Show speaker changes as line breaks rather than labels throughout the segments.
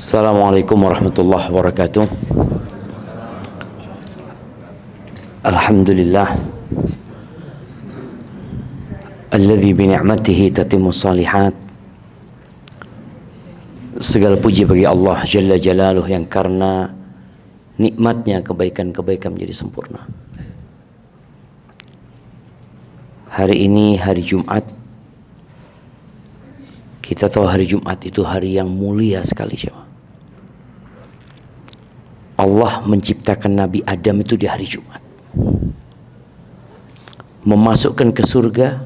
Assalamualaikum warahmatullahi wabarakatuh. Alhamdulillah alladzi bi ni'matihi tatimmu shalihat. Segala puji bagi Allah Jalla Jalaluh yang karena nikmatnya kebaikan-kebaikan menjadi sempurna. Hari ini hari Jumat. Kita tahu hari Jumat itu hari yang mulia sekali, jemaah. Allah menciptakan Nabi Adam itu di hari Jumat, memasukkan ke surga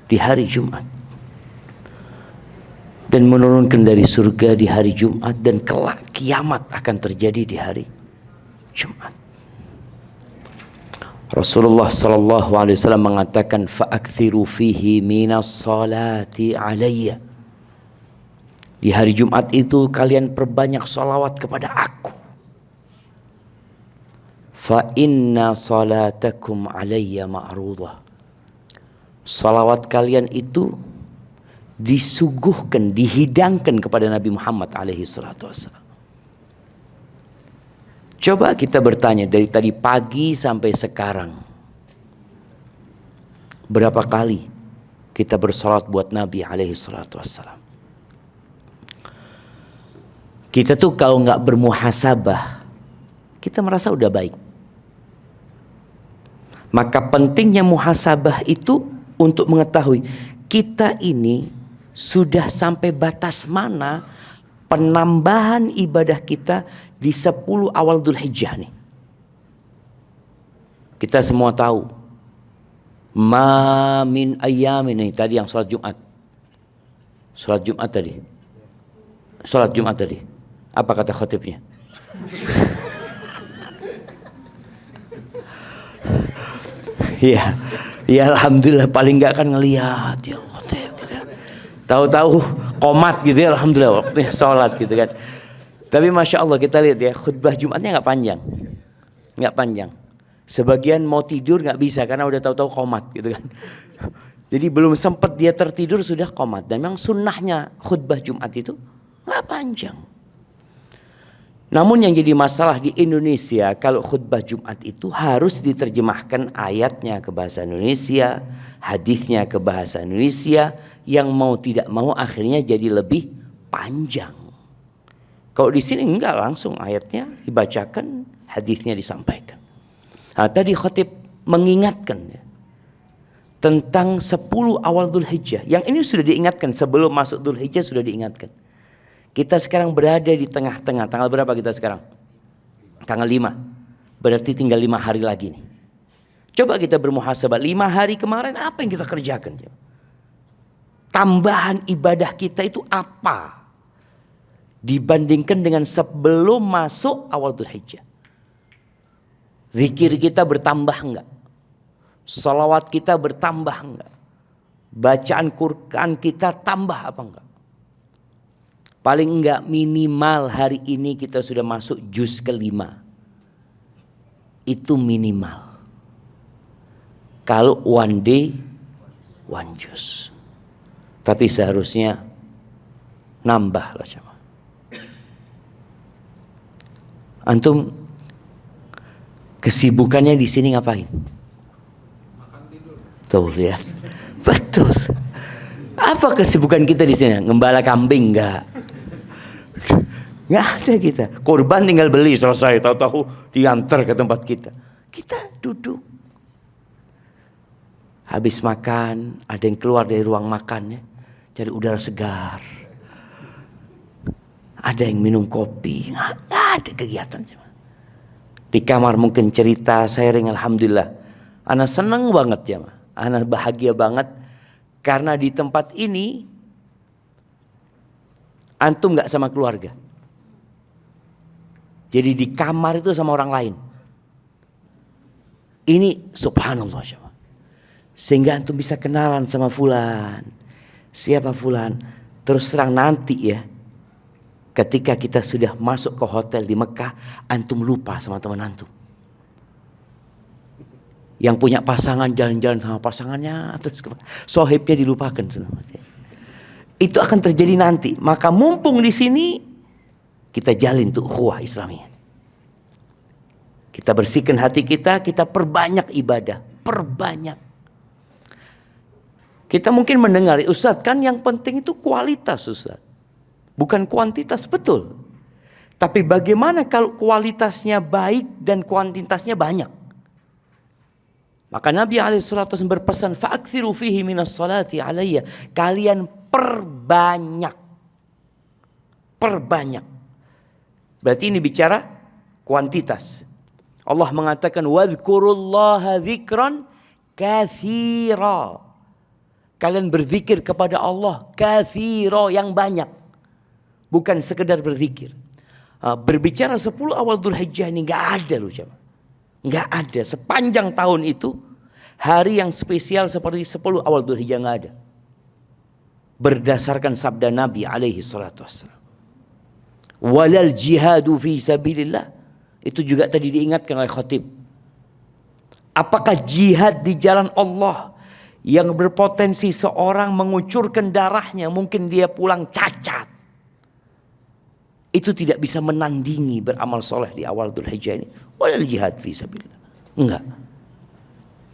di hari Jumat, dan menurunkan dari surga di hari Jumat, dan kelak kiamat akan terjadi di hari Jumat. Rasulullah sallallahu alaihi wasallam mengatakan, fa'akthiru fihi minas salati alayya. Di hari Jumat itu kalian perbanyak salawat kepada aku. Fa inna salatakum alayya ma'rudah. Salawat kalian itu disuguhkan, dihidangkan kepada Nabi Muhammad alaihi salatu wassalam. Coba kita bertanya dari tadi pagi sampai sekarang, berapa kali kita bersalat buat Nabi alaihi salatu wassalam? Kita tuh kalau nggak bermuhasabah, kita merasa udah baik. Maka pentingnya muhasabah itu untuk mengetahui kita ini sudah sampai batas mana penambahan ibadah kita di 10 awal Dzulhijjah nih. Kita semua tahu, ma min ayyamin ini tadi yang sholat Jumat. Sholat Jumat tadi. Sholat Jumat tadi. Apa kata khatibnya? Ya, ya alhamdulillah paling enggak kan ngelihat ya khatib gitu. Tahu-tahu qomat gitu ya, alhamdulillah waktunya sholat gitu kan. Tapi Masya Allah kita lihat ya, khutbah Jumatnya nggak panjang. Nggak panjang. Sebagian mau tidur nggak bisa karena udah tahu-tahu qomat gitu kan. Jadi belum sempat dia tertidur sudah qomat. Dan memang sunnahnya khutbah Jumat itu nggak panjang. Namun yang jadi masalah di Indonesia, kalau khutbah Jumat itu harus diterjemahkan ayatnya ke bahasa Indonesia, hadisnya ke bahasa Indonesia, yang mau tidak mau akhirnya jadi lebih panjang. Kalau di sini enggak, langsung ayatnya dibacakan, hadisnya disampaikan. Nah, tadi khatib mengingatkan ya, tentang 10 awal Dzulhijjah. Yang ini sudah diingatkan sebelum masuk Dzulhijjah, sudah diingatkan. Kita sekarang berada di tengah-tengah. Tanggal berapa kita sekarang? Tanggal 5. Berarti tinggal 5 hari lagi nih. Coba kita bermuhasabah, 5 hari kemarin apa yang kita kerjakan? Tambahan ibadah kita itu apa dibandingkan dengan sebelum masuk awal Dzulhijjah? Zikir kita bertambah enggak? Salawat kita bertambah enggak? Bacaan Quran kita tambah apa enggak? Paling enggak minimal hari ini kita sudah masuk juz ke-5. Itu minimal. Kalau one day, one juz. Tapi seharusnya nambah lah sama. Antum kesibukannya di sini ngapain?
Makan tidur.
Tuh ya, betul. Apa kesibukan kita di sini? Ngembala kambing enggak? Nggak ada kita. Kurban tinggal beli selesai, tahu-tahu diantar ke tempat kita. Kita duduk. Habis makan, ada yang keluar dari ruang makannya, cari udara segar. Ada yang minum kopi, nggak ada kegiatan. Di kamar mungkin cerita, sharing, alhamdulillah. Ana seneng banget ya, ana bahagia banget karena di tempat ini antum nggak sama keluarga. Jadi di kamar itu sama orang lain. Ini subhanallah. Sehingga antum bisa kenalan sama fulan. Siapa fulan? Terus terang nanti ya, ketika kita sudah masuk ke hotel di Mekah, antum lupa sama teman antum. Yang punya pasangan jalan-jalan sama pasangannya, terus sohibnya dilupakan. Itu akan terjadi nanti. Maka mumpung di sini kita jalin tuh ukhuwah Islamiyah. Kita bersihkan hati kita perbanyak ibadah, perbanyak. Kita mungkin mendengar, Ustadz kan yang penting itu kualitas Ustadz, bukan kuantitas, betul. Tapi bagaimana kalau kualitasnya baik dan kuantitasnya banyak? Maka Nabi SAW berpesan, fa'akthiru fihi minas salati alayya. Kalian perbanyak. Perbanyak. Berarti ini bicara kuantitas. Allah mengatakan, wadhkurullaha dzikran katsira. Kalian berzikir kepada Allah katsira, yang banyak. Bukan sekedar berzikir. Berbicara 10 awal Dzulhijjah ini gak ada loh jemaah. Gak ada. Sepanjang tahun itu hari yang spesial seperti 10 awal Dzulhijjah gak ada. Berdasarkan sabda Nabi alaihi salatu wassalam. Walal jihadu fi sabilillah. Itu juga tadi diingatkan oleh khatib. Apakah jihad di jalan Allah yang berpotensi seorang mengucurkan darahnya, mungkin dia pulang cacat, itu tidak bisa menandingi beramal soleh di awal Dzulhijjah ini. Walal jihad fi sabilillah. Enggak.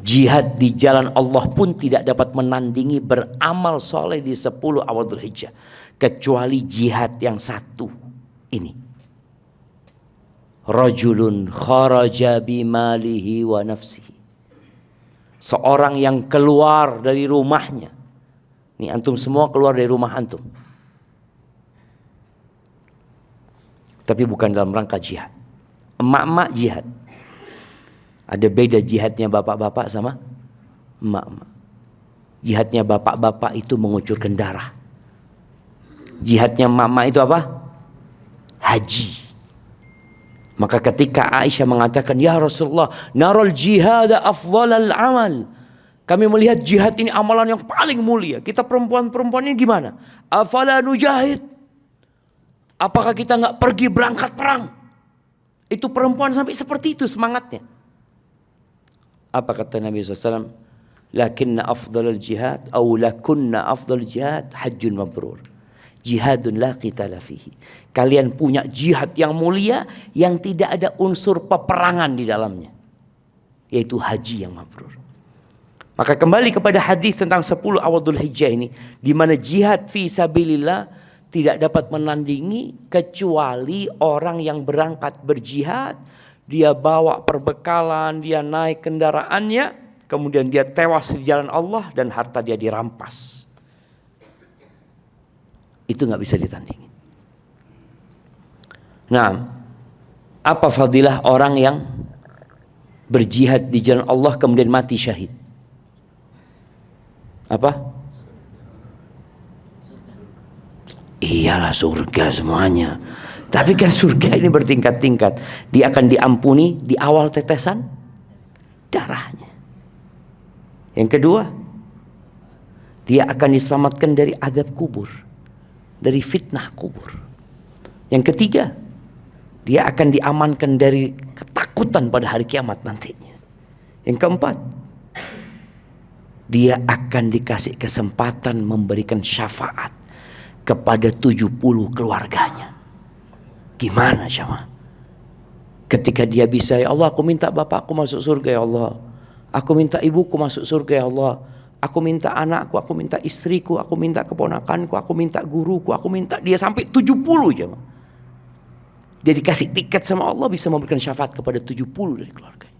Jihad di jalan Allah pun tidak dapat menandingi beramal soleh di 10 awal Dzulhijjah. Kecuali jihad yang satu ini. Rajulun kharaja bimalihi wa nafsihi. Seorang yang keluar dari rumahnya. Nih antum semua keluar dari rumah antum. Tapi bukan dalam rangka jihad. Emak-emak jihad. Ada beda jihadnya bapak-bapak sama emak-emak. Jihadnya bapak-bapak itu mengucurkan darah. Jihadnya emak-emak itu apa? Haji. Maka ketika Aisyah mengatakan, ya Rasulullah, naral jihad afdhalal amal. Kami melihat jihad ini amalan yang paling mulia. Kita perempuan-perempuan ini gimana? Afala nujahid. Apakah kita nggak pergi berangkat perang? Itu perempuan sampai seperti itu semangatnya. Apa kata Nabi SAW? Lakinna afdalul jihad, atau lakunna afdalul jihad, hajjun mabrur. Jihadun la qitala fihi. Kalian punya jihad yang mulia, yang tidak ada unsur peperangan di dalamnya. Yaitu haji yang mabrur. Maka kembali kepada hadis tentang 10 awal Dzulhijjah ini. Di mana jihad fi sabilillah tidak dapat menandingi kecuali orang yang berangkat berjihad. Dia bawa perbekalan, dia naik kendaraannya, kemudian dia tewas di jalan Allah dan harta dia dirampas. Itu gak bisa ditandingi. Nah, apa fadilah orang yang berjihad di jalan Allah kemudian mati syahid? Apa? Iyalah surga semuanya. Tapi kan surga ini bertingkat-tingkat. Dia akan diampuni di awal tetesan darahnya. Yang kedua, dia akan diselamatkan dari azab kubur, dari fitnah kubur. Yang ketiga, dia akan diamankan dari ketakutan pada hari kiamat nantinya. Yang keempat, dia akan dikasih kesempatan memberikan syafaat kepada 70 keluarganya. Gimana sama? Ketika dia bisa, ya Allah, aku minta bapakku masuk surga ya Allah. Aku minta ibuku masuk surga ya Allah. Aku minta anakku, aku minta istriku, aku minta keponakanku, aku minta guruku, aku minta dia sampai 70 jemaah. Dia dikasih tiket sama Allah bisa memberikan syafaat kepada 70 dari keluarganya.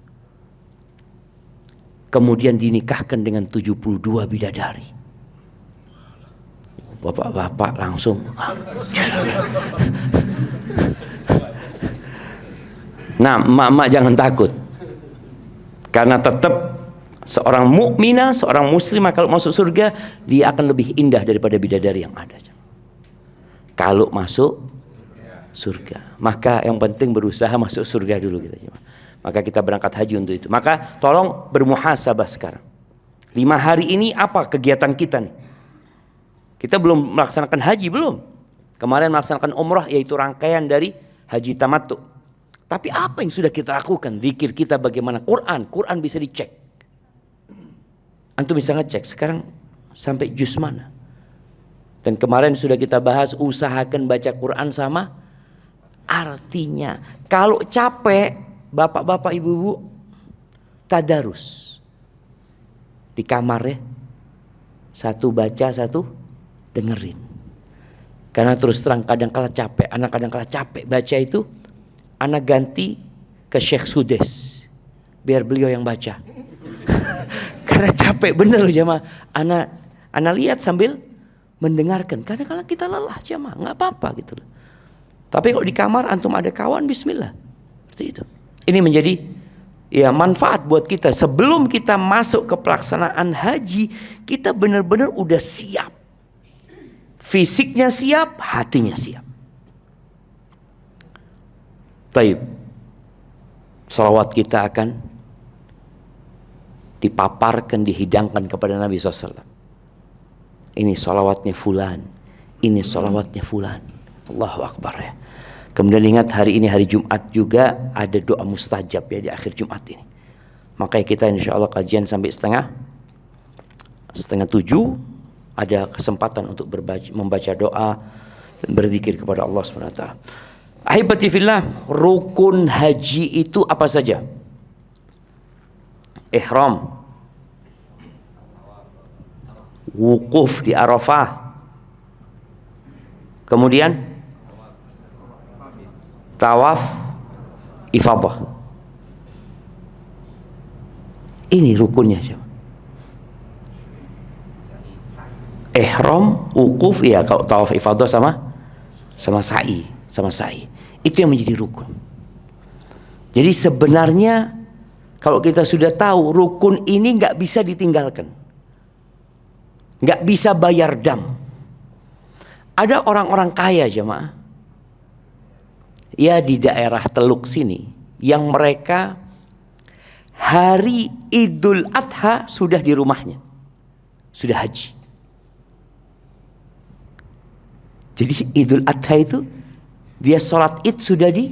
Kemudian dinikahkan dengan 72 bidadari. Bapak-bapak langsung. Nah, emak-emak jangan takut. Karena tetap seorang mukminah, seorang muslimah kalau masuk surga, dia akan lebih indah daripada bidadari yang ada. Kalau masuk surga, maka yang penting berusaha masuk surga dulu kita. Maka kita berangkat haji untuk itu. Maka tolong bermuhasabah sekarang. 5 hari ini apa kegiatan kita nih? Kita belum melaksanakan haji, belum. Kemarin melaksanakan umrah, yaitu rangkaian dari haji tamattu. Tapi apa yang sudah kita lakukan? Zikir kita bagaimana? Quran bisa dicek. Antum bisa ngecek sekarang sampai juz mana. Dan kemarin sudah kita bahas, usahakan baca Quran sama Artinya kalau capek, bapak-bapak ibu-ibu tadarus di kamar ya. Satu baca, satu dengerin. Karena terus terang kadang-kala capek, anak kadang-kala capek baca itu, anak ganti ke Syekh Sudes biar beliau yang baca. Karena capek bener loh jamaah. Anak lihat sambil mendengarkan. Kadang-kala kita lelah jamaah, nggak apa-apa gitu loh. Tapi kalau di kamar antum ada kawan, bismillah. Seperti itu. Ini menjadi ya manfaat buat kita. Sebelum kita masuk ke pelaksanaan haji, kita benar-benar udah siap. Fisiknya siap, hatinya siap. Baik. Salawat kita akan dipaparkan, dihidangkan kepada Nabi SAW. Ini salawatnya fulan, ini salawatnya fulan. Allahu Akbar ya. Kemudian ingat hari ini hari Jumat juga ada doa mustajab ya di akhir Jumat ini. Makanya kita insya Allah kajian sampai setengah 7 ada kesempatan untuk membaca doa dan berzikir kepada Allah SWT. Ahibati fillah, rukun haji itu apa saja? Ihram, wukuf di Arafah, kemudian tawaf ifadah. Ini rukunnya. Ihram, wukuf, ya kalau tawaf ifadah sama sa'i. Itu yang menjadi rukun. Jadi sebenarnya kalau kita sudah tahu rukun ini nggak bisa ditinggalkan, nggak bisa bayar dam. Ada orang-orang kaya jemaah, ya di daerah Teluk sini, yang mereka hari Idul Adha sudah di rumahnya, sudah haji. Jadi Idul Adha itu dia sholat id sudah di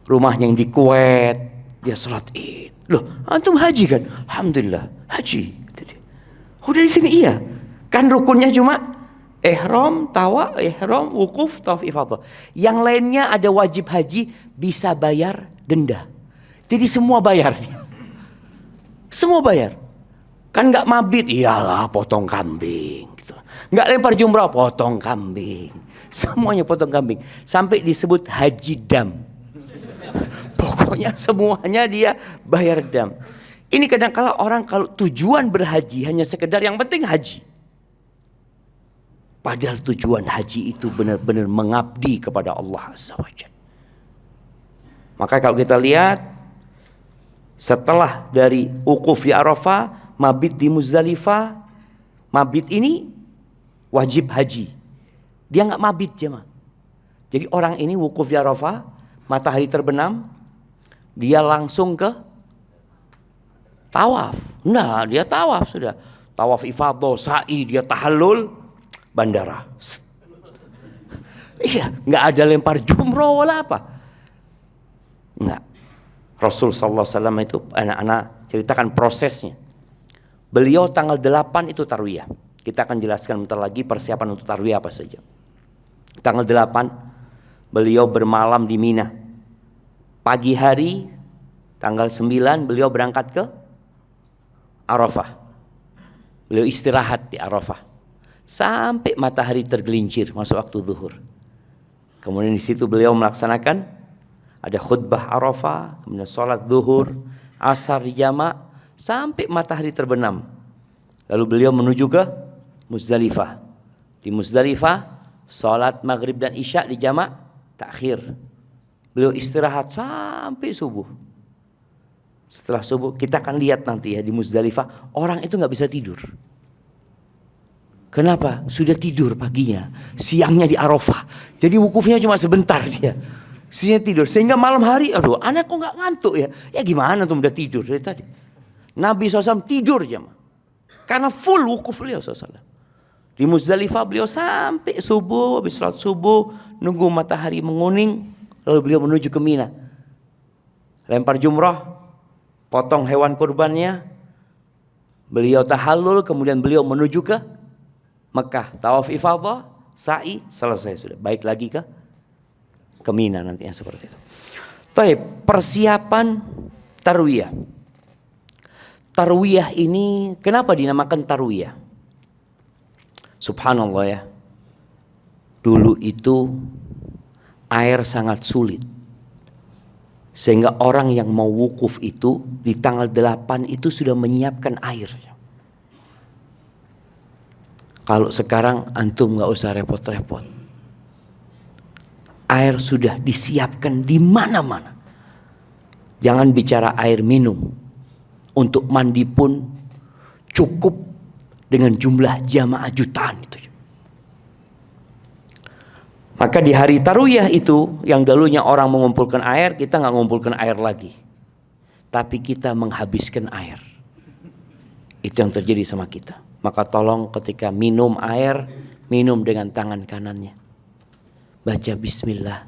rumahnya yang di Kuwait, dia sholat id. Loh, antum haji kan? Alhamdulillah, haji. Udah di sini iya. Kan rukunnya cuma ihram, wukuf, tawaf ifadah. Yang lainnya ada wajib haji, bisa bayar denda. Jadi semua bayar. Semua bayar. Kan nggak mabit, iyalah potong kambing. Gitu. Nggak lempar jumrah, potong kambing. Semuanya potong kambing. Sampai disebut haji dam. Pokoknya semuanya dia bayar dam. Ini kadang-kala orang kalau tujuan berhaji hanya sekedar yang penting haji. Padahal tujuan haji itu benar-benar mengabdi kepada Allah Azza wa Jalla. Maka kalau kita lihat setelah dari wukuf di Arafah, mabit di Muzdalifah, mabit ini wajib haji. Dia nggak mabit jemaah. Jadi orang ini wukuf di Arafah, matahari terbenam, dia langsung ke tawaf. Nah, dia tawaf sudah. Tawaf ifadah, sa'i, dia tahallul, bandara. Iya, nggak ada lempar jumroh wala apa. Nggak. Rasul sallallahu alaihi wasallam itu anak-anak ceritakan prosesnya. Beliau tanggal 8 itu tarwiyah. Kita akan jelaskan bentar lagi persiapan untuk tarwiyah apa saja. Tanggal 8 beliau bermalam di Mina. Pagi hari tanggal 9 beliau berangkat ke Arafah. Beliau istirahat di Arafah sampai matahari tergelincir masuk waktu zuhur. Kemudian di situ beliau melaksanakan ada khutbah Arafah, kemudian sholat zuhur, asar di jamak sampai matahari terbenam. Lalu beliau menuju ke Muzdalifah. Di Muzdalifah sholat maghrib dan isya di jamak takhir. Beliau istirahat sampai subuh. Setelah subuh kita akan lihat nanti ya di Muzdalifah orang itu nggak bisa tidur. Kenapa? Sudah tidur paginya, siangnya di Arafah. Jadi wukufnya cuma sebentar dia. Siangnya tidur sehingga malam hari, aduh, anak kok nggak ngantuk ya? Ya gimana tuh udah tidur dari tadi? Nabi SAW tidur jemaah. Karena full wukuf beliau SAW. Di Muzdalifah beliau sampai subuh, habis sholat subuh, nunggu matahari menguning, lalu beliau menuju ke Mina. Lempar jumrah, potong hewan kurbannya, beliau tahallul, kemudian beliau menuju ke Mekah, tawaf ifadah, sa'i, selesai sudah. Baik lagi ke ke Mina nantinya seperti itu. Baik, persiapan tarwiyah. Tarwiyah ini kenapa dinamakan tarwiyah? Subhanallah ya. Dulu itu air sangat sulit. Sehingga orang yang mau wukuf itu di tanggal 8 itu sudah menyiapkan air. Kalau sekarang antum gak usah repot-repot. Air sudah disiapkan di mana-mana. Jangan bicara air minum. Untuk mandi pun cukup dengan jumlah jamaah jutaan itu. Maka di hari tarwiyah itu, yang dulunya orang mengumpulkan air, kita nggak mengumpulkan air lagi, tapi kita menghabiskan air. Itu yang terjadi sama kita. Maka tolong ketika minum air, minum dengan tangan kanannya. Baca bismillah.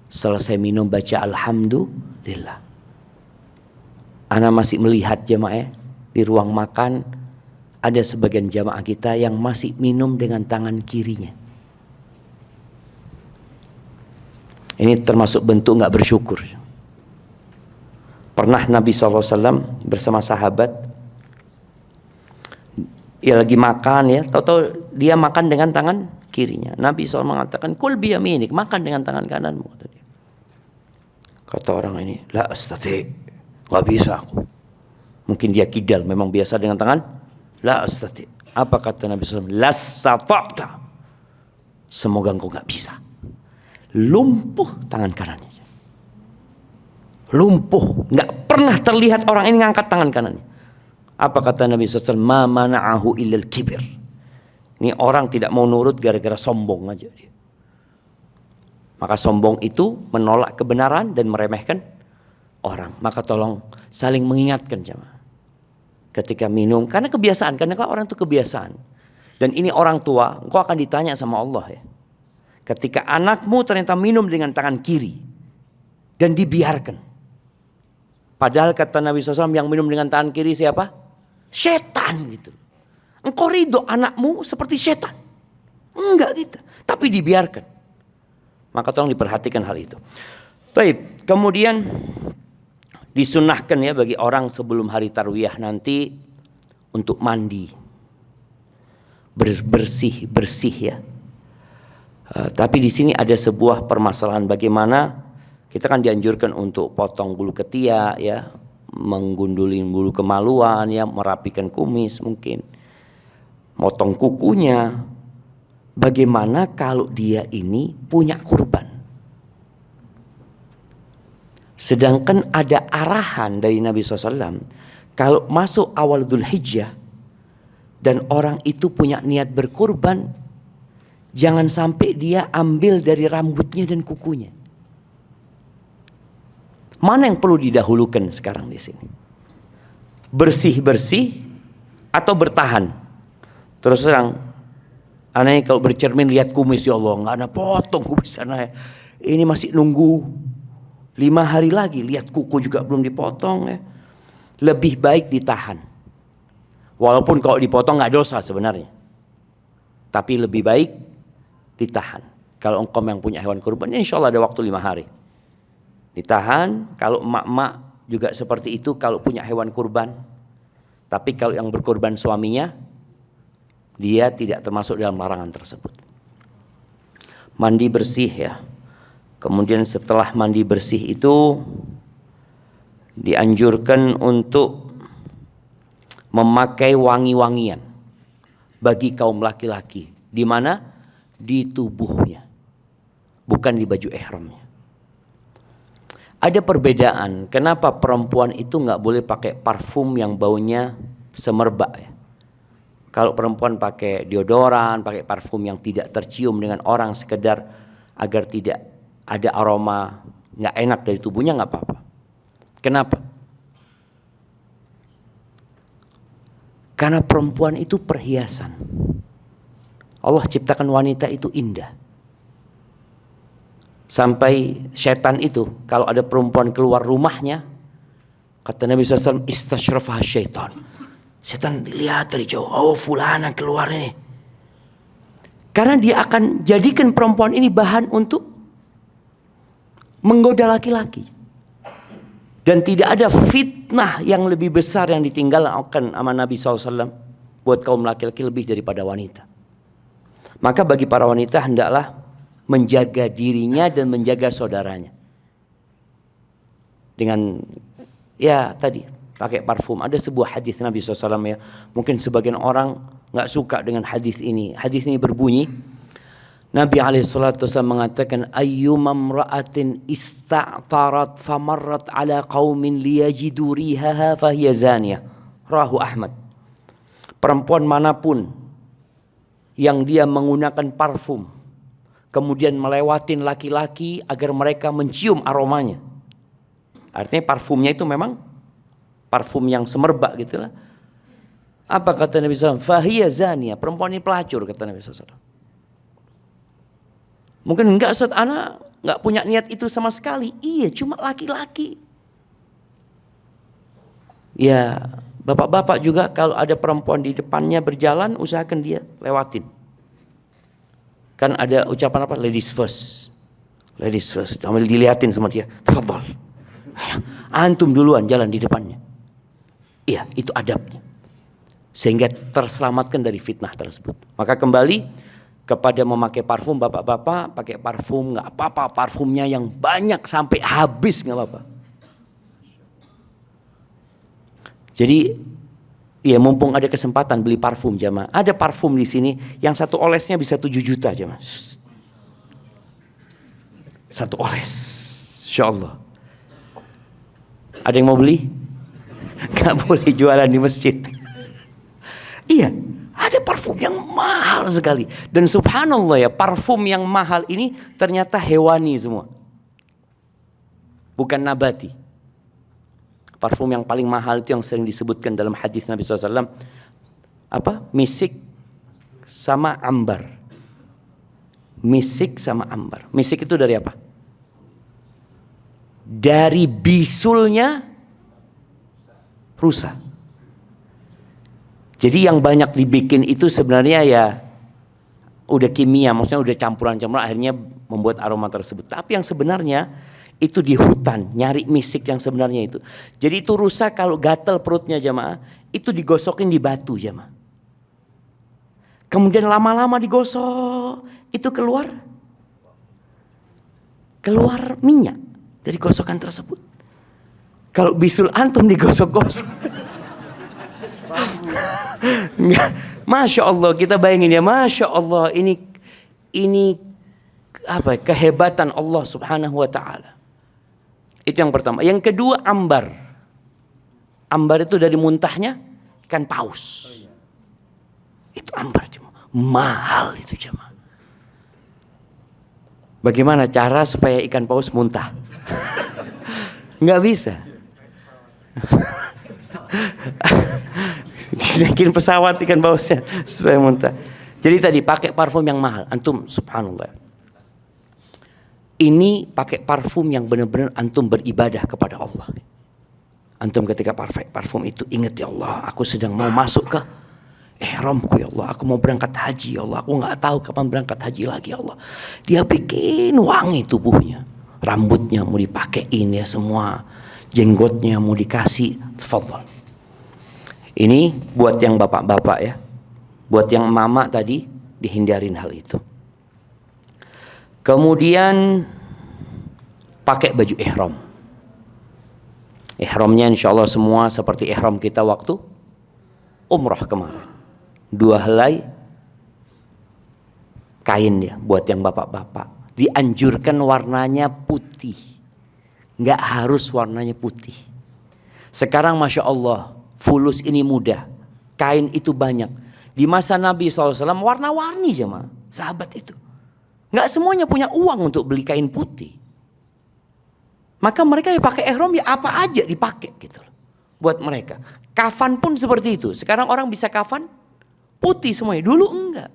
Selesai minum baca alhamdulillah. Ana masih melihat jamaah di ruang makan, ada sebagian jamaah kita yang masih minum dengan tangan kirinya. Ini termasuk bentuk nggak bersyukur. Pernah Nabi SAW bersama sahabat, dia lagi makan ya, tahu-tahu dia makan dengan tangan kirinya. Nabi SAW mengatakan, kul biyaminik, makan dengan tangan kananmu. Kata orang ini, la astati, nggak bisa aku. Mungkin dia kidal, memang biasa dengan tangan. La astati. Apa kata Nabi SAW? Lastata'ta. Semoga engkau nggak bisa. Lumpuh tangan kanannya. Lumpuh, nggak pernah terlihat orang ini ngangkat tangan kanannya. Apa kata Nabi SAW? Ma mana'ahu illal kibir. Ini orang tidak mau nurut gara-gara sombong aja dia. Maka sombong itu menolak kebenaran dan meremehkan orang. Maka tolong saling mengingatkan jemaah. Ketika minum, karena kebiasaan, karena orang itu kebiasaan. Dan ini orang tua, engkau akan ditanya sama Allah ya. Ketika anakmu ternyata minum dengan tangan kiri dan dibiarkan. Padahal kata Nabi SAW yang minum dengan tangan kiri siapa? Setan gitu. Engkau ridho anakmu seperti setan? Enggak gitu. Tapi dibiarkan. Maka tolong diperhatikan hal itu. Baik, kemudian disunnahkan ya bagi orang sebelum hari tarwiyah nanti untuk mandi. Bersih ya. Tapi di sini ada sebuah permasalahan bagaimana kita kan dianjurkan untuk potong bulu ketiak ya, menggundulin bulu kemaluan ya, merapikan kumis mungkin, motong kukunya. Bagaimana kalau dia ini punya kurban? Sedangkan ada arahan dari Nabi SAW, kalau masuk awal Dzulhijjah dan orang itu punya niat berkurban, jangan sampai dia ambil dari rambutnya dan kukunya. Mana yang perlu didahulukan sekarang di sini? Bersih-bersih atau bertahan? Terus terang, aneh kalau bercermin lihat kumis, ya Allah, nggak ada potong kumis sana. Ini masih nunggu 5 hari lagi, lihat kuku juga belum dipotong ya. Lebih baik ditahan. Walaupun kalau dipotong nggak dosa sebenarnya, tapi lebih baik ditahan. Kalau engkau yang punya hewan kurban, insya Allah ada waktu 5 hari. Ditahan. Kalau emak-emak juga seperti itu kalau punya hewan kurban. Tapi kalau yang berkurban suaminya, dia tidak termasuk dalam larangan tersebut. Mandi bersih ya. Kemudian setelah mandi bersih itu dianjurkan untuk memakai wangi-wangian bagi kaum laki-laki. Di mana? Di tubuhnya, bukan di baju ihramnya. Ada perbedaan. Kenapa perempuan itu nggak boleh pakai parfum yang baunya semerbak ya? Kalau perempuan pakai deodoran, pakai parfum yang tidak tercium dengan orang sekedar agar tidak ada aroma nggak enak dari tubuhnya, nggak apa-apa. Kenapa? Karena perempuan itu perhiasan. Allah ciptakan wanita itu indah. Sampai setan itu kalau ada perempuan keluar rumahnya, kata Nabi SAW, istasyrafah syaitan. Setan dilihat dari jauh, oh fulana keluar nih. Karena dia akan jadikan perempuan ini bahan untuk menggoda laki-laki. Dan tidak ada fitnah yang lebih besar yang ditinggalkan sama Nabi SAW buat kaum laki-laki lebih daripada wanita. Maka bagi para wanita hendaklah menjaga dirinya dan menjaga saudaranya. Dengan ya tadi pakai parfum. Ada sebuah hadis Nabi SAW ya. Mungkin sebagian orang nggak suka dengan hadis ini. Hadis ini berbunyi, Nabi SAW mengatakan, ayyuma imra'atin ista'tarat famarrat ala qaumin liyajidu rihaha fahiya zaniyah. Rawahu Ahmad. Perempuan manapun yang dia menggunakan parfum kemudian melewatin laki-laki agar mereka mencium aromanya. Artinya parfumnya itu memang parfum yang semerbak gitulah. Apa kata Nabi SAW? Fahiya zaniyah. Perempuan ini pelacur, kata Nabi SAW. Mungkin enggak, Ustaz, anak enggak punya niat itu sama sekali. Iya, cuma laki-laki. Ya, bapak-bapak juga kalau ada perempuan di depannya berjalan, usahakan dia lewatin. Kan ada ucapan apa? Ladies first. Ladies first. Sambil dilihatin sama dia. Tafadhol. Antum duluan jalan di depannya. Iya, itu adabnya. Sehingga terselamatkan dari fitnah tersebut. Maka kembali kepada memakai parfum, bapak-bapak pakai parfum nggak apa-apa, parfumnya yang banyak sampai habis nggak apa-apa. Jadi ya mumpung ada kesempatan beli parfum jamaah, ada parfum di sini yang satu olesnya bisa 7 juta jamaah. Satu oles, Insya Allah. Ada yang mau beli? Nggak boleh jualan di masjid. Iya. Ada parfum yang mahal sekali. Dan subhanallah ya, parfum yang mahal ini ternyata hewani semua. Bukan nabati. Parfum yang paling mahal itu yang sering disebutkan dalam hadis Nabi SAW. Apa? Misik sama ambar. Misik sama ambar. Misik itu dari apa? Dari bisulnya rusa. Jadi yang banyak dibikin itu sebenarnya ya udah kimia, maksudnya udah campuran-campuran akhirnya membuat aroma tersebut. Tapi yang sebenarnya itu di hutan, nyari misik yang sebenarnya itu. Jadi itu rusak kalau gatal perutnya jamaah, itu digosokin di batu jamaah. Kemudian lama-lama digosok, itu keluar minyak dari gosokan tersebut. Kalau bisul antum digosok-gosok. Enggak, Masya Allah, kita bayangin ya, Masya Allah, ini apa? Kehebatan Allah Subhanahu wa Ta'ala. Itu yang pertama. Yang kedua, ambar. Ambar itu dari muntahnya ikan paus. Itu ambar cuma mahal itu cuma. Bagaimana cara supaya ikan paus muntah? Nggak bisa. Dinaikin pesawat ikan pausnya supaya muntah. Jadi tadi pakai parfum yang mahal. Antum subhanallah. Ini pakai parfum yang benar-benar antum beribadah kepada Allah. Antum ketika pakai parfum itu ingat, ya Allah, aku sedang mau masuk ke ihramku, ya Allah, aku mau berangkat haji, ya Allah, aku nggak tahu kapan berangkat haji lagi, ya Allah. Dia bikin wangi tubuhnya, rambutnya mau dipakein ya semua, jenggotnya mau dikasih, tafadhol. Ini buat yang bapak-bapak ya, buat yang mama tadi dihindarin hal itu. Kemudian pakai baju ihram. Ihramnya insya Allah semua seperti ihram kita waktu umrah kemarin. 2 helai kain ya buat yang bapak-bapak. Dianjurkan warnanya putih. Nggak harus warnanya putih. Sekarang Masya Allah, fulus ini mudah. Kain itu banyak. Di masa Nabi SAW warna-warni jemaah, sahabat itu. Nggak semuanya punya uang untuk beli kain putih. Maka mereka ya pakai ihram ya apa aja dipakai gitu. Buat mereka. Kafan pun seperti itu. Sekarang orang bisa kafan putih semuanya. Dulu enggak.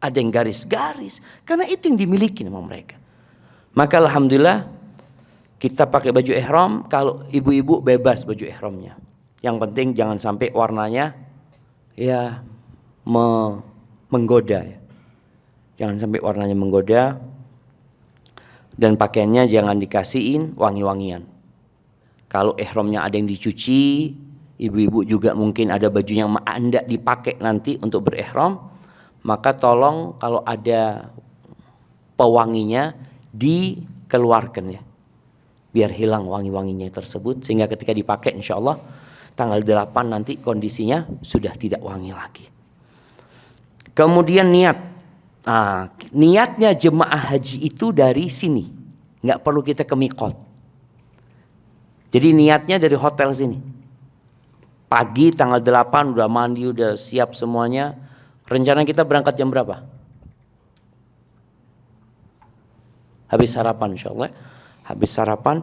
Ada yang garis-garis. Karena itu yang dimiliki sama mereka. Maka alhamdulillah kita pakai baju ihram. Kalau ibu-ibu bebas baju ihramnya. Yang penting jangan sampai warnanya ya menggoda ya. Jangan sampai warnanya menggoda. Dan pakaiannya jangan dikasihin wangi-wangian. Kalau ihramnya ada yang dicuci, ibu-ibu juga mungkin ada baju yang hendak dipakai nanti untuk berihram, maka tolong kalau ada pewanginya dikeluarkan ya, biar hilang wangi-wanginya tersebut, sehingga ketika dipakai insya Allah tanggal 8 nanti kondisinya sudah tidak wangi lagi. Kemudian niat. Niatnya jemaah haji itu dari sini, nggak perlu kita ke miqat. Jadi niatnya dari hotel sini. Pagi tanggal 8 udah mandi, udah siap semuanya. Rencana kita berangkat jam berapa? Habis sarapan insya Allah. Habis sarapan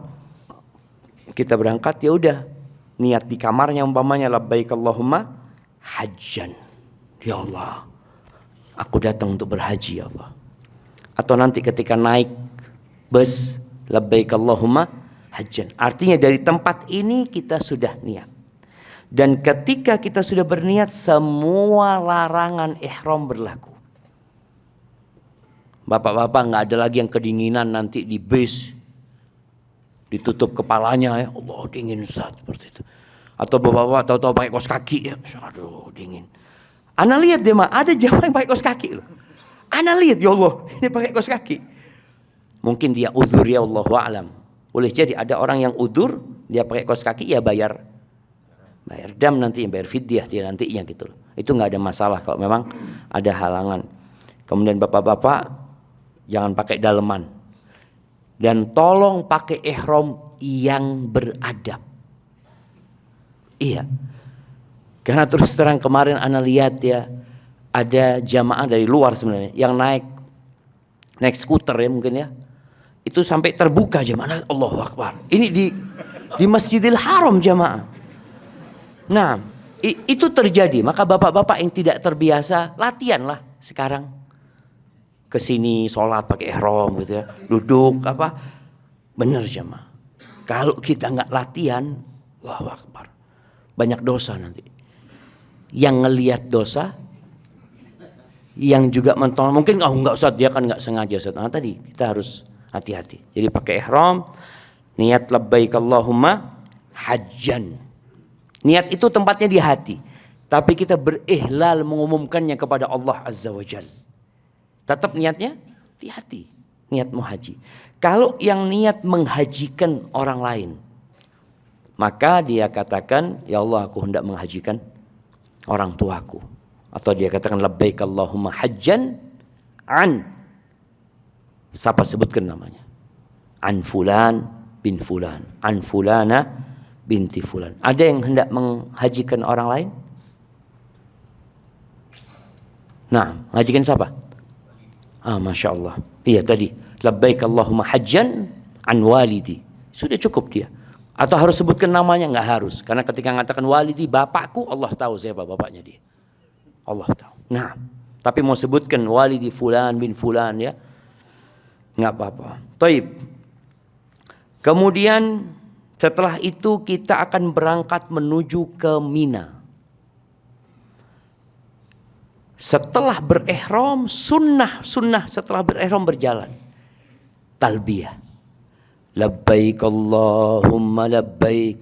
kita berangkat, ya udah niat di kamarnya umpamanya labbaik Allahumma hajjan. Ya Allah, aku datang untuk berhaji ya Allah. Atau nanti ketika naik bus labbaik Allahumma hajjan. Artinya dari tempat ini kita sudah niat. Dan ketika kita sudah berniat, semua larangan ihram berlaku. Bapak-bapak nggak ada lagi yang kedinginan nanti di bus, ditutup kepalanya ya, Allah dingin Ustaz, seperti itu. Atau bapak-bapak tahu-tahu pakai kaos kaki ya, aduh dingin. Ana lihat deh mah, ada jamaah yang pakai kaos kaki loh. Ana lihat ya Allah, ini pakai kaos kaki. Mungkin dia uzur ya Allahu a'lam. Boleh jadi ada orang yang uzur, dia pakai kaos kaki ya bayar dam nanti, bayar fidyah dia nantinya gitu loh. Itu nggak ada masalah kalau memang ada halangan. Kemudian bapak-bapak jangan pakai daleman. Dan tolong pakai ihram yang beradab. Iya. Karena terus terang kemarin ana lihat ya, ada jamaah dari luar sebenarnya yang naik skuter ya mungkin ya. Itu sampai terbuka jamaah, Allahu Akbar. Ini di Masjidil Haram jamaah. Nah, itu terjadi. Maka bapak-bapak yang tidak terbiasa, latihanlah sekarang. Kesini sholat pakai ihram gitu ya, duduk apa, bener jamaah. Kalau kita nggak latihan, Allahu Akbar, banyak dosa nanti. Yang ngelihat dosa, yang juga mentonton, mungkin nggak usah, dia kan nggak sengaja. Nah, tadi kita harus hati-hati. Jadi pakai ihram, niat labbaik Allahumma hajjan. Niat itu tempatnya di hati, tapi kita berihlal mengumumkannya kepada Allah Azza wa Jalla. Tetap niatnya di hati, niat mau haji. Kalau yang niat menghajikan orang lain, maka dia katakan, ya Allah aku hendak menghajikan orang tuaku. Atau dia katakan labbaik Allahumma hajjan an, siapa sebutkan namanya, an fulan bin fulan, an fulana binti fulan. Ada yang hendak menghajikan orang lain? Nah, menghajikan siapa? Masya Allah. Iya tadi labbaik Allahumma hajjan an walidi. Sudah cukup dia. Atau harus sebutkan namanya? Nggak harus. Karena ketika mengatakan walidi, bapakku, Allah tahu siapa bapaknya dia. Allah tahu. Nah, tapi mau sebutkan walidi fulan bin fulan ya, nggak apa-apa. Taib. Kemudian setelah itu kita akan berangkat menuju ke Mina. Setelah berihram, sunnah setelah berihram berjalan. Talbiyah. Labbaik Allahumma labbaik.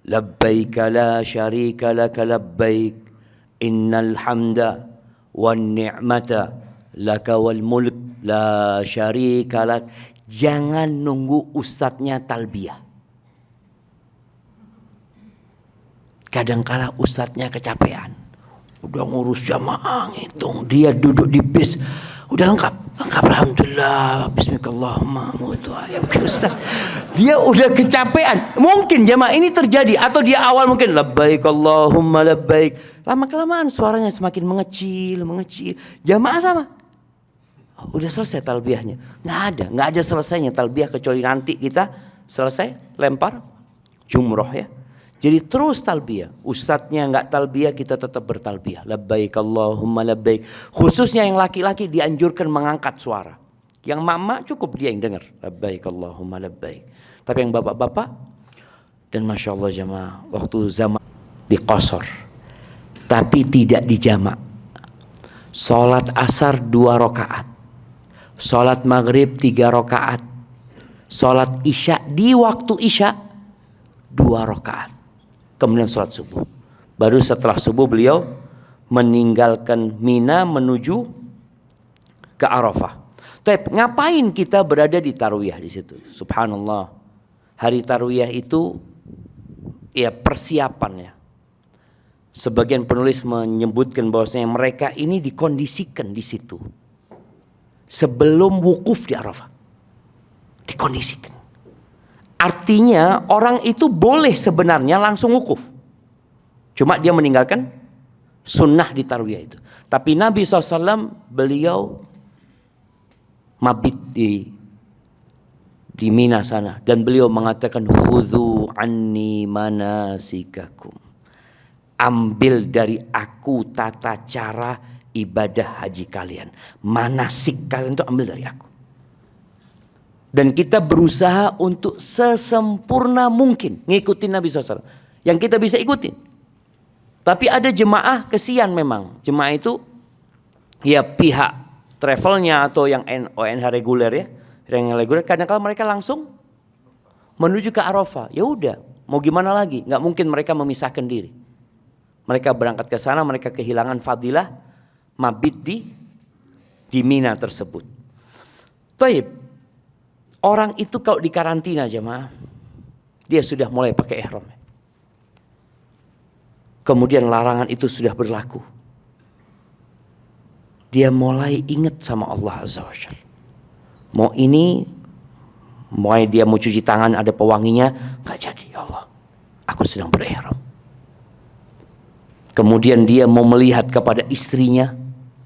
Labbaik la syarika laka labbaik. Innal hamda wan ni'mata laka wal mulk la syarika lak. Jangan nunggu ustadznya talbiyah. Kadangkala ustadznya kecapean. Udah ngurus jamaah ngitung, dia duduk di bis udah lengkap alhamdulillah, bismillahirrahmanirrahim. Ustaz dia udah kecapean. Mungkin jamaah ini terjadi, atau dia awal mungkin labbaik Allahumma labbaik, lama kelamaan suaranya semakin mengecil. Jamaah sama, udah selesai talbiyahnya. Nggak ada selesainya talbiyah kecuali nanti kita selesai lempar jumroh ya. Jadi terus talbiyah. Ustadznya nggak talbiyah, kita tetap bertalbiyah. Labbaik Allahumma labbaik. Khususnya yang laki-laki dianjurkan mengangkat suara. Yang mama cukup dia yang dengar. Labbaik Allahumma labbaik. Tapi yang bapak-bapak, dan Masya Allah jamaah, waktu zaman di qasar, tapi tidak di jamak. Sholat asar 2 rakaat. Sholat maghrib 3 rakaat. Sholat isya di waktu isya 2 rakaat. Kemudian sholat subuh. Baru setelah subuh beliau meninggalkan Mina menuju ke Arafah. Tapi ngapain kita berada di Tarwiyah di situ? Subhanallah. Hari Tarwiyah itu ya persiapannya. Sebagian penulis menyebutkan bahwasanya mereka ini dikondisikan di situ sebelum wukuf di Arafah. Dikondisikan. Artinya orang itu boleh sebenarnya langsung wukuf. Cuma dia meninggalkan sunnah di Tarwiyah itu. Tapi Nabi SAW beliau mabit di Mina sana. Dan beliau mengatakan, khudhu anni manasikakum. Ambil dari aku tata cara ibadah haji kalian. Manasik kalian itu ambil dari aku. Dan kita berusaha untuk sesempurna mungkin ngikutin Nabi SAW. Yang kita bisa ikutin. Tapi ada jemaah kesian memang. Jemaah itu ya pihak travelnya atau yang ONH reguler ya. Yang reguler kadang-kadang mereka langsung menuju ke Arafah. Ya udah, mau gimana lagi? Nggak mungkin mereka memisahkan diri. Mereka berangkat ke sana, mereka kehilangan fadilah mabit di Mina tersebut. Baik. Orang itu kalau di karantina jemaah, dia sudah mulai pakai ihram. Kemudian larangan itu sudah berlaku. Dia mulai ingat sama Allah Azza wa Jalla. Mau dia mau cuci tangan ada pewanginya, nggak jadi ya Allah. Aku sedang berihram. Kemudian dia mau melihat kepada istrinya,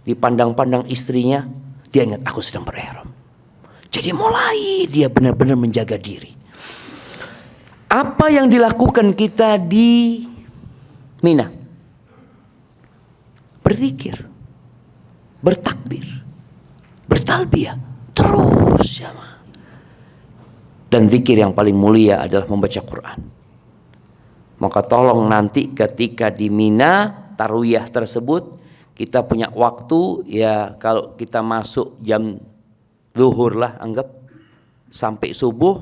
dipandang-pandang istrinya, dia ingat aku sedang berihram. Jadi mulai dia benar-benar menjaga diri. Apa yang dilakukan kita di Mina? Berzikir, bertakbir, bertalbiyah, terus ya. Dan zikir yang paling mulia adalah membaca Quran. Maka tolong nanti ketika di Mina Tarwiyah tersebut kita punya waktu ya, kalau kita masuk jam zuhur lah anggap sampai subuh,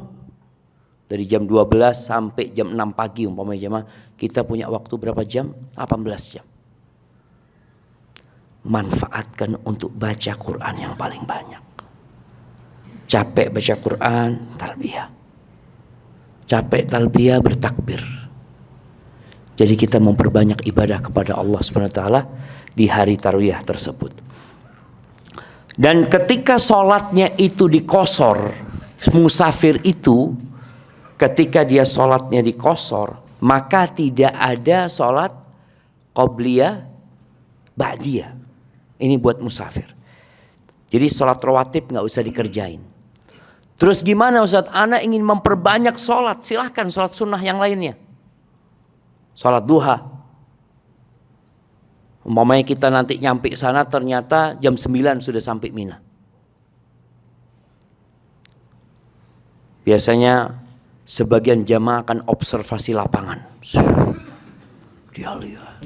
dari jam 12 sampai jam 6 pagi umpamanya jemaah, kita punya waktu berapa jam? 18 jam. Manfaatkan untuk baca Quran yang paling banyak. Capek baca Quran, talbiyah. Capek talbiyah, bertakbir. Jadi kita memperbanyak ibadah kepada Allah SWT di hari Tarwiyah tersebut. Dan ketika sholatnya itu dikosor, musafir itu ketika dia sholatnya dikosor, maka tidak ada sholat qobliyah ba'diyah. Ini buat musafir. Jadi sholat rawatib nggak usah dikerjain. Terus gimana Ustaz? Ana ingin memperbanyak sholat, silahkan sholat sunnah yang lainnya. Sholat duha. Umpamanya kita nanti nyampe sana ternyata jam 9 sudah sampai Mina. Biasanya sebagian jamaah akan observasi lapangan. Dia lihat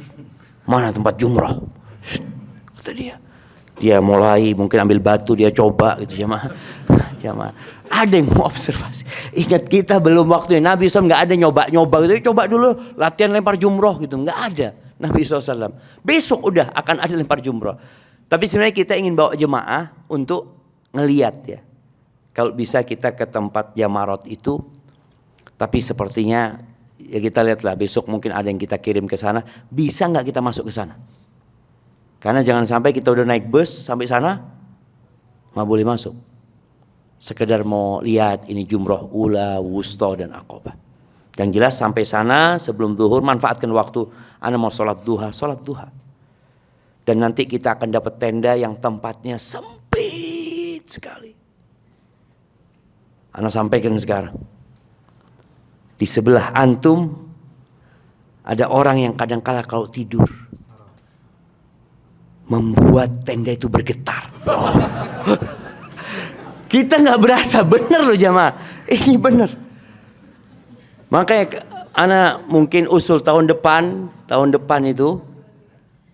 mana tempat jumrah. Kata dia. Dia mulai mungkin ambil batu, dia coba gitu jamaah. Ada yang mau observasi. Ingat kita belum waktunya. Nabi SAW nggak ada nyoba gitu. Coba dulu latihan lempar jumroh gitu. Nggak ada. Nabi SAW. Besok udah akan ada lempar jumroh. Tapi sebenarnya kita ingin bawa jemaah untuk ngeliat ya. Kalau bisa kita ke tempat Jamarot itu. Tapi sepertinya ya kita lihatlah besok mungkin ada yang kita kirim ke sana. Bisa nggak kita masuk ke sana? Karena jangan sampai kita udah naik bus sampai sana nggak boleh masuk. Sekedar mau lihat ini jumroh ula, wusta dan aqobah. Yang jelas sampai sana sebelum zuhur manfaatkan waktu. Anda mau sholat duha. Dan nanti kita akan dapat tenda yang tempatnya sempit sekali. Anda sampaikan sekarang. Di sebelah antum ada orang yang kadang-kala kalau tidur membuat tenda itu bergetar. Kita nggak berasa, bener loh jamaah. Ini bener. Makanya ana mungkin usul tahun depan itu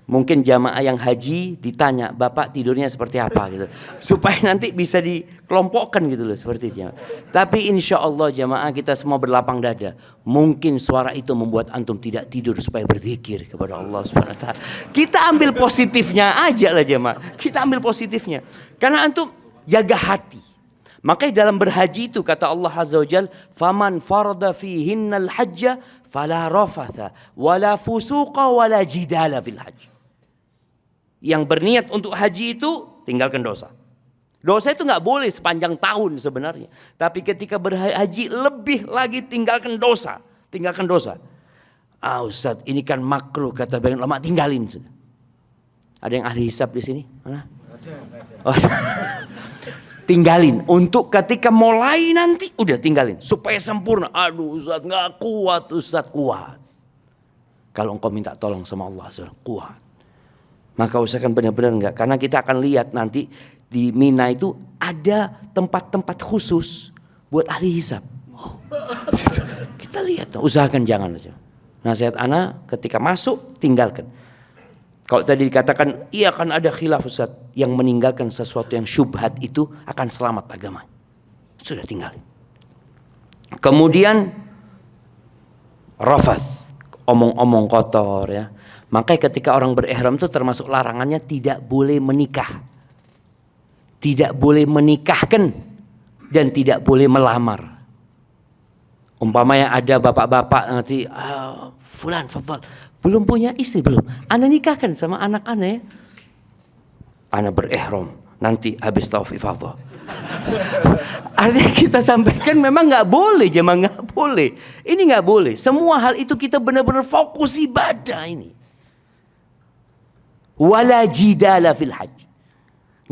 Mungkin jamaah yang haji ditanya, Bapak tidurnya seperti apa gitu. Supaya nanti bisa dikelompokkan gitu loh, seperti itu. Tapi insya Allah jamaah kita semua berlapang dada. Mungkin suara itu membuat antum tidak tidur supaya berzikir kepada Allah Subhanahu wa taala. Kita ambil positifnya aja lah jamaah. Kita ambil positifnya. Karena antum jaga hati. Makanya dalam berhaji itu kata Allah Azza wa Jalla, "Faman farada fihinnal hajja fala rafatha wala fusuqa wala jidala fil hajj." Yang berniat untuk haji itu tinggalkan dosa. Dosa itu nggak boleh sepanjang tahun sebenarnya. Tapi ketika berhaji lebih lagi tinggalkan dosa. Tinggalkan dosa. Ustaz ini kan makruh kata banyak ulama, tinggalin. Ada yang ahli hisab di sini? Mana? Oh. Tinggalin. Untuk ketika mulai nanti udah tinggalin. Supaya sempurna. Aduh Ustaz nggak kuat. Ustaz kuat. Kalau engkau minta tolong sama Allah Ustaz kuat. Maka usahakan benar-benar enggak. Karena kita akan lihat nanti di Mina itu ada tempat-tempat khusus buat ahli hisab. Oh. Kita lihat, usahakan jangan. Nasihat ana ketika masuk tinggalkan. Kalau tadi dikatakan iya akan ada khilaf Ustaz, yang meninggalkan sesuatu yang syubhat itu akan selamat agama. Sudah tinggalin. Kemudian rafath, omong-omong kotor ya. Makanya ketika orang berihram itu termasuk larangannya tidak boleh menikah. Tidak boleh menikahkan dan tidak boleh melamar. Umpamanya ada bapak-bapak nanti, fulan, fadhal, belum punya istri belum. Ana nikahkan sama anak ana ya. Ana berihram, nanti habis tawaf ifadah. Artinya kita sampaikan memang nggak boleh, jemaah nggak boleh. Ini nggak boleh. Semua hal itu kita benar-benar fokus ibadah ini. Wala jidala fil hajj.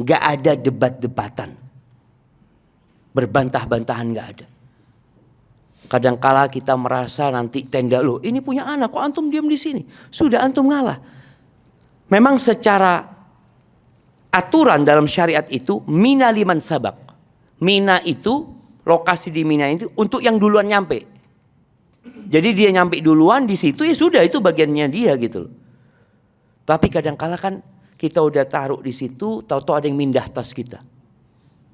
Gak ada debat-debatan. Berbantah-bantahan gak ada. Kadangkala kita merasa nanti tenda loh, ini punya anak kok antum diam di sini. Sudah antum ngalah. Memang secara aturan dalam syariat itu mina liman sabak. Mina itu lokasi di Mina itu untuk yang duluan nyampe. Jadi dia nyampe duluan di situ ya sudah itu bagiannya dia gitu loh. Tapi kadang-kala kan kita udah taruh di situ, tahu-tahu ada yang mindah tas kita.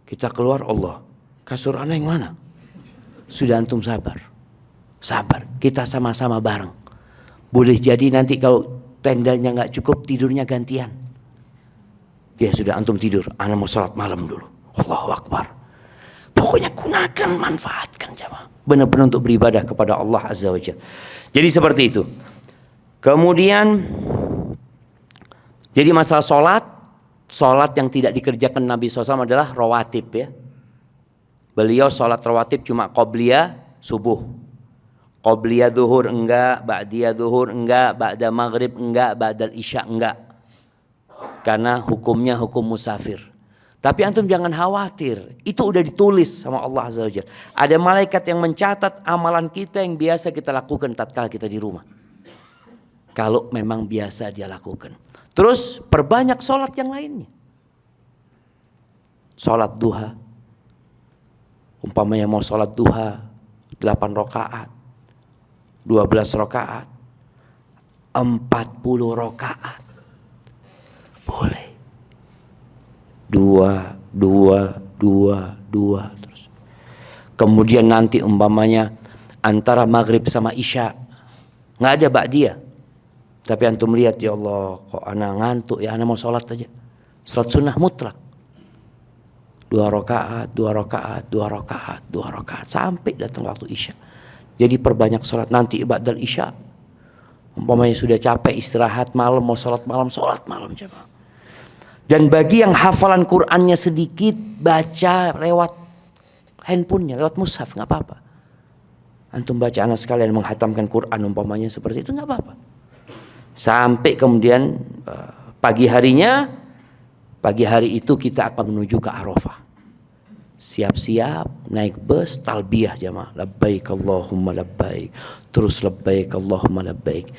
Kita keluar, Allah, kasur ana yang mana? Sudah antum sabar. Sabar, kita sama-sama bareng. Boleh jadi nanti kalau tendanya nggak cukup, tidurnya gantian. Ya sudah antum tidur, ana mau sholat malam dulu. Allahu Akbar. Pokoknya gunakan, manfaatkan jamaah. Benar-benar untuk beribadah kepada Allah Azza wa Jalla. Jadi seperti itu. Kemudian jadi masalah sholat yang tidak dikerjakan Nabi SAW adalah rawatib ya. Beliau sholat rawatib cuma qobliyah subuh. Qobliyah zuhur enggak, ba'diyah zuhur enggak, ba'da maghrib enggak, ba'dal isya enggak. Karena hukumnya hukum musafir. Tapi antum jangan khawatir, itu udah ditulis sama Allah Azza wa Jalla. Ada malaikat yang mencatat amalan kita yang biasa kita lakukan tatkala kita di rumah. Kalau memang biasa dia lakukan. Terus perbanyak sholat yang lainnya. Sholat duha. Umpamanya mau sholat duha 8 rakaat, 12 rakaat, 40 rakaat. Boleh. 2 terus. Kemudian nanti umpamanya antara maghrib sama isya nggak ada ba'diyah. Tapi antum lihat ya Allah, kok anak ngantuk ya, anak mau sholat aja. Sholat sunnah mutlak. 2 rakaat, 2 rakaat, 2 rakaat, 2 rakaat sampai datang waktu isya. Jadi perbanyak sholat. Nanti ba'dal isya, umpamanya sudah capek istirahat malam mau sholat malam coba. Dan bagi yang hafalan Qur'annya sedikit, baca lewat handphonenya, lewat mushaf nggak apa-apa. Antum baca anak sekalian menghatamkan Qur'an umpamanya seperti itu nggak apa-apa. Sampai kemudian pagi hari itu kita akan menuju ke Arafah. Siap-siap naik bus talbiyah jamaah, labbaik Allahumma labbaik, terus labbaik Allahumma labbaik.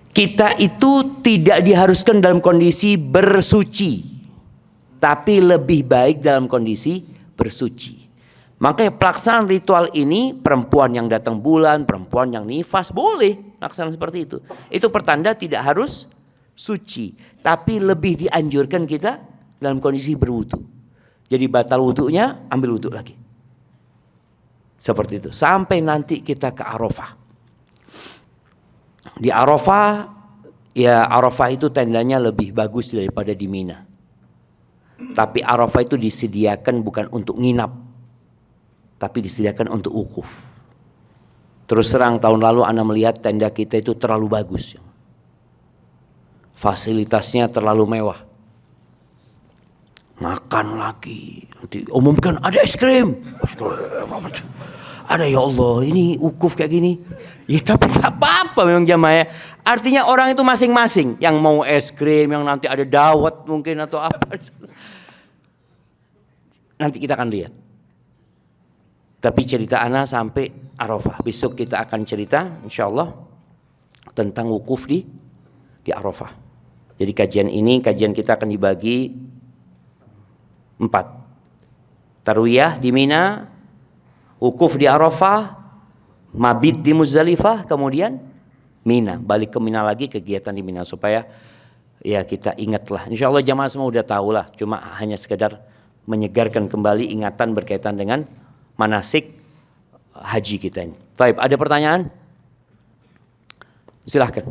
Kita itu tidak diharuskan dalam kondisi bersuci, tapi lebih baik dalam kondisi bersuci. Makanya pelaksanaan ritual ini, perempuan yang datang bulan, perempuan yang nifas boleh laksanakan seperti itu. Itu pertanda tidak harus suci. Tapi lebih dianjurkan kita dalam kondisi berwudu. Jadi batal wudunya, ambil wudu lagi. Seperti itu. Sampai nanti kita ke Arafah. Di Arafah, ya Arafah itu tendanya lebih bagus daripada di Mina. Tapi Arafah itu disediakan bukan untuk nginap, tapi disediakan untuk wukuf. Terus terang tahun lalu Anda melihat tenda kita itu terlalu bagus. Fasilitasnya terlalu mewah. Makan lagi, nanti umumkan ada es krim. Ada, ya Allah, ini wukuf kayak gini. Ya tapi gak apa-apa memang jamaah ya. Artinya orang itu masing-masing. Yang mau es krim, yang nanti ada dawet mungkin atau apa. Nanti kita akan lihat. Tapi cerita ana sampai Arafah. Besok kita akan cerita insyaallah tentang wukuf di Arafah. Jadi kajian kita akan dibagi 4. Tarwiyah di Mina, wukuf di Arafah, mabit di Muzdalifah, kemudian Mina. Balik ke Mina lagi, kegiatan di Mina supaya ya kita ingatlah. Insyaallah jamaah semua udah tahu lah. Cuma hanya sekedar menyegarkan kembali ingatan berkaitan dengan manasik haji kita ini. Baik, ada pertanyaan? Silahkan.